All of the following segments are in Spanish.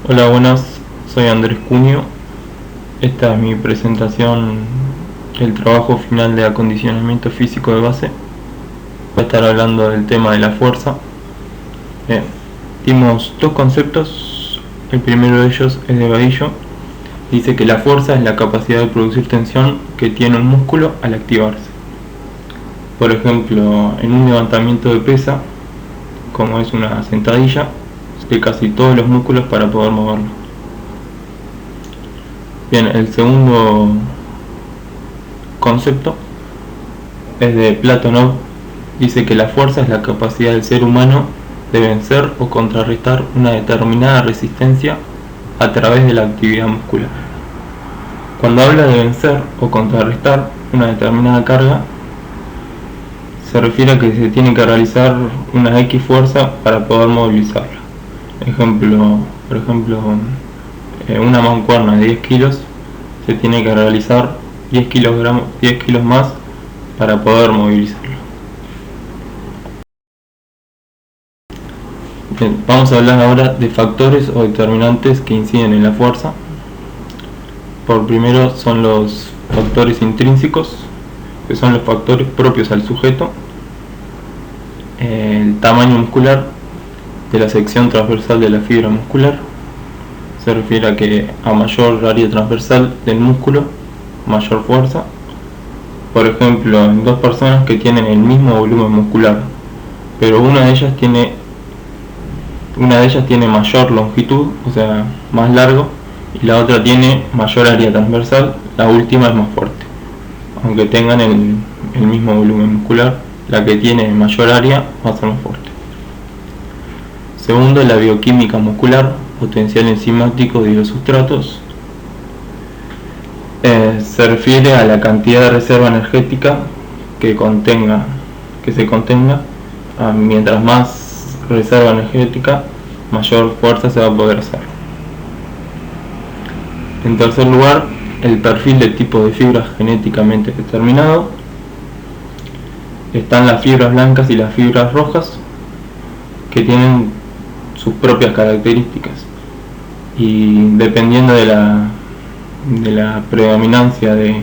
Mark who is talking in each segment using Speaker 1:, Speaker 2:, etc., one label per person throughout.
Speaker 1: Hola, buenas, soy Andrés Cunio. Esta es mi presentación del trabajo final de acondicionamiento físico de base. Voy a estar hablando del tema de la fuerza. Bien, dimos dos conceptos. El primero de ellos es de Badillo. Dice que la fuerza es la capacidad de producir tensión que tiene un músculo al activarse. Por ejemplo, en un levantamiento de pesa, como es una sentadilla, de casi todos los músculos para poder moverlo. Bien, el segundo concepto es de Platonov. Dice que la fuerza es la capacidad del ser humano de vencer o contrarrestar una determinada resistencia a través de la actividad muscular. Cuando habla de vencer o contrarrestar una determinada carga, se refiere a que se tiene que realizar una X fuerza para poder movilizarla. Por ejemplo, una mancuerna de 10 kilos se tiene que realizar 10 kilos más para poder movilizarlo. Bien, vamos a hablar ahora de factores o determinantes que inciden en la fuerza. Por primero son los factores intrínsecos, que son los factores propios al sujeto. El tamaño muscular de la sección transversal de la fibra muscular se refiere a que a mayor área transversal del músculo, mayor fuerza. Por ejemplo, en dos personas que tienen el mismo volumen muscular, pero una de ellas tiene mayor longitud, o sea, más largo, y la otra tiene mayor área transversal, la última es más fuerte. Aunque tengan el mismo volumen muscular, la que tiene mayor área va a ser más fuerte. Segundo, la bioquímica muscular, potencial enzimático de los sustratos. Se refiere a la cantidad de reserva energética que se contenga. Mientras más reserva energética, mayor fuerza se va a poder hacer. En tercer lugar, el perfil de tipo de fibras genéticamente determinado. Están las fibras blancas y las fibras rojas, que tienen sus propias características, y dependiendo de la predominancia de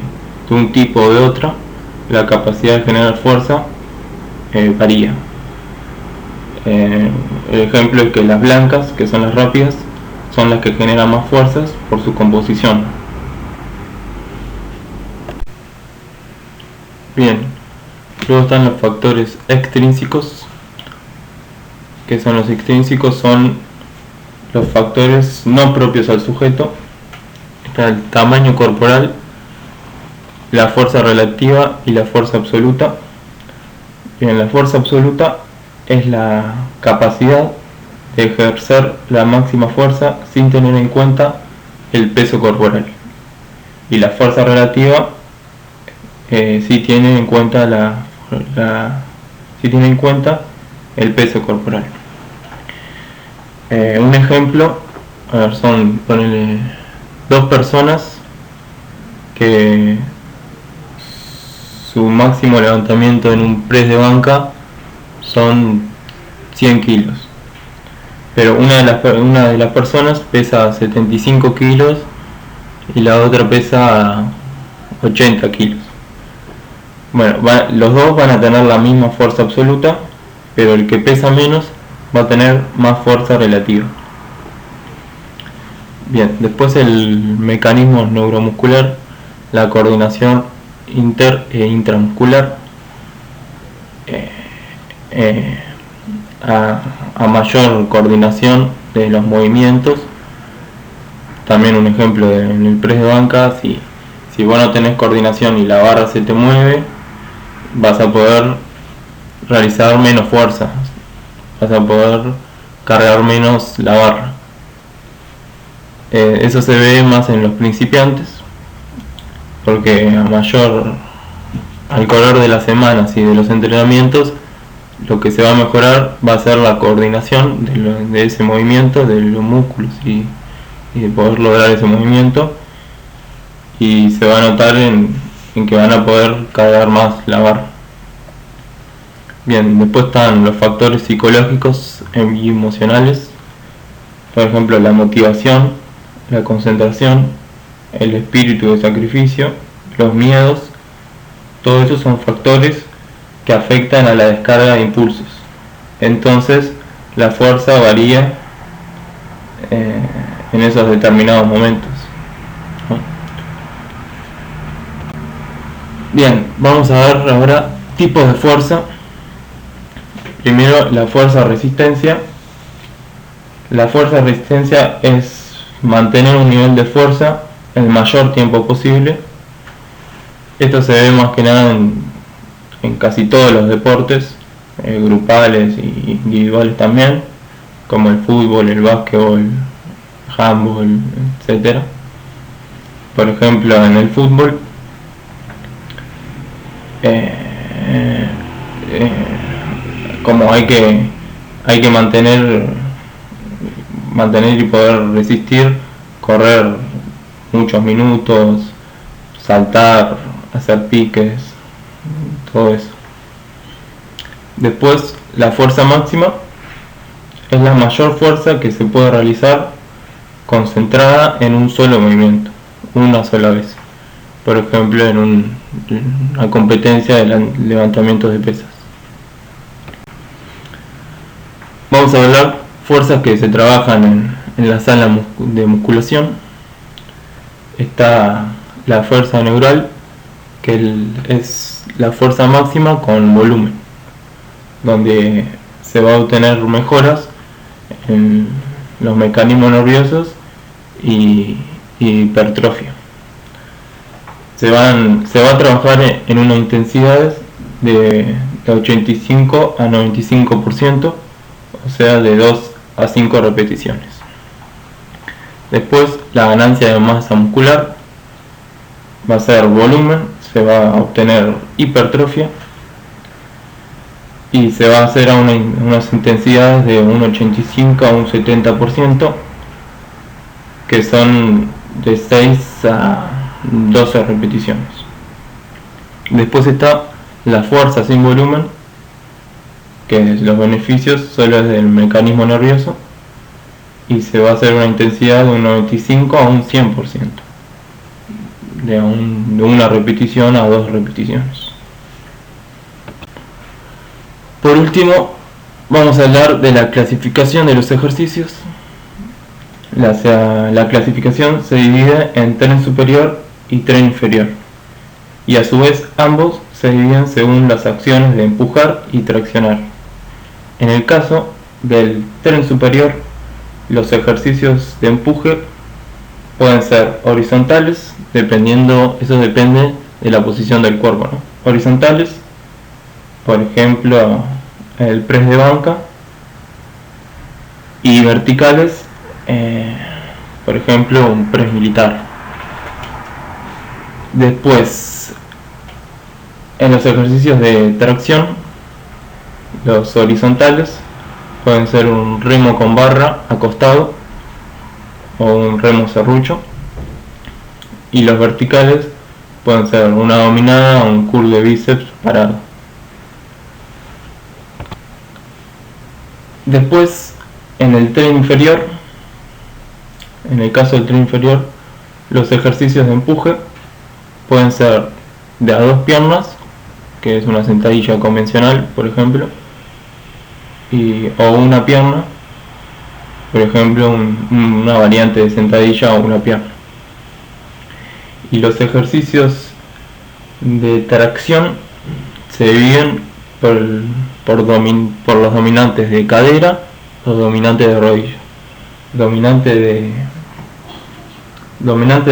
Speaker 1: un tipo o de otra, la capacidad de generar fuerza varía. El ejemplo es que las blancas, que son las rápidas, son las que generan más fuerzas por su composición. Bien, luego están los factores extrínsecos. Que son los extrínsecos, son los factores no propios al sujeto. Está el tamaño corporal, la fuerza relativa y la fuerza absoluta. Bien, la fuerza absoluta es la capacidad de ejercer la máxima fuerza sin tener en cuenta el peso corporal, y la fuerza relativa sí tiene en cuenta el peso corporal. Un ejemplo, son dos personas que su máximo levantamiento en un press de banca son 100 kilos, pero una de las personas pesa 75 kilos y la otra pesa 80 kilos. Bueno, los dos van a tener la misma fuerza absoluta, pero el que pesa menos va a tener más fuerza relativa. Bien, después el mecanismo neuromuscular, la coordinación inter e intramuscular. A mayor coordinación de los movimientos, también un ejemplo en el press de banca, si vos no tenés coordinación y la barra se te mueve, vas a poder realizar menos fuerza, vas a poder cargar menos la barra. Eso se ve más en los principiantes, porque al correr de las semanas y de los entrenamientos, lo que se va a mejorar va a ser la coordinación de ese movimiento, de los músculos y de poder lograr ese movimiento, y se va a notar en que van a poder cargar más la barra. Bien, después están los factores psicológicos y emocionales, Por ejemplo, la motivación, la concentración, el espíritu de sacrificio, los miedos, todo eso son factores que afectan a la descarga de impulsos. Entonces, la fuerza varía en esos determinados momentos. Bien, vamos a ver ahora tipos de fuerza. Primero, la fuerza-resistencia. La fuerza-resistencia es mantener un nivel de fuerza el mayor tiempo posible. Esto se ve más que nada en casi todos los deportes, grupales y individuales también, como el fútbol, el básquetbol, el handball, etc. Por ejemplo, en el fútbol, como hay que mantener y poder resistir, correr muchos minutos, saltar, hacer piques, todo eso. Después, la fuerza máxima es la mayor fuerza que se puede realizar concentrada en un solo movimiento, una sola vez. Por ejemplo, en una competencia de levantamiento de pesas. Vamos a hablar fuerzas que se trabajan en la sala de musculación. Está la fuerza neural, que es la fuerza máxima con volumen, donde se va a obtener mejoras en los mecanismos nerviosos y hipertrofia. Se va a trabajar en una intensidad de 85 a 95%, o sea, de 2 a 5 repeticiones. Después, la ganancia de masa muscular va a ser volumen, se va a obtener hipertrofia y se va a hacer a unas intensidades de un 85 a un 70%, que son de 6 a 12 repeticiones. Después está la fuerza sin volumen, que los beneficios solo es del mecanismo nervioso, y se va a hacer una intensidad de un 95 a un 100%, de una repetición a 2 repeticiones. Por último, vamos a hablar de la clasificación de los ejercicios. La clasificación se divide en tren superior y tren inferior, y a su vez ambos se dividen según las acciones de empujar y traccionar. En el caso del tren superior, los ejercicios de empuje pueden ser horizontales, eso depende de la posición del cuerpo, ¿no? Horizontales, por ejemplo, el press de banca, y verticales, por ejemplo, un press militar. Después, en los ejercicios de tracción, los horizontales pueden ser un remo con barra acostado o un remo serrucho, y los verticales pueden ser una dominada o un curl de bíceps parado. Después, en el tren inferior, en el caso del tren inferior, los ejercicios de empuje pueden ser de a 2 piernas, que es una sentadilla convencional, por ejemplo, o una pierna, por ejemplo, una variante de sentadilla o una pierna. Y los ejercicios de tracción se dividen por los dominantes de cadera, los dominantes de rodilla. Dominante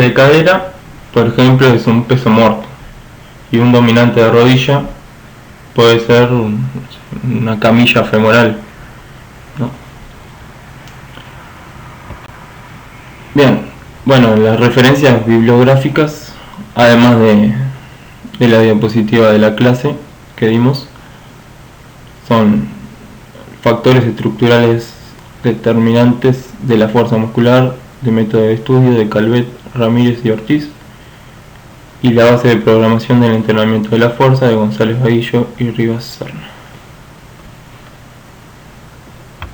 Speaker 1: de cadera, por ejemplo, es un peso muerto, y un dominante de rodilla puede ser una camilla femoral, ¿no? Bien, bueno, las referencias bibliográficas, además de la diapositiva de la clase que dimos, son factores estructurales determinantes de la fuerza muscular, de método de estudio de Calvet, Ramírez y Ortiz, y la base de programación del entrenamiento de la fuerza de González Vadillo y Rivas Serna.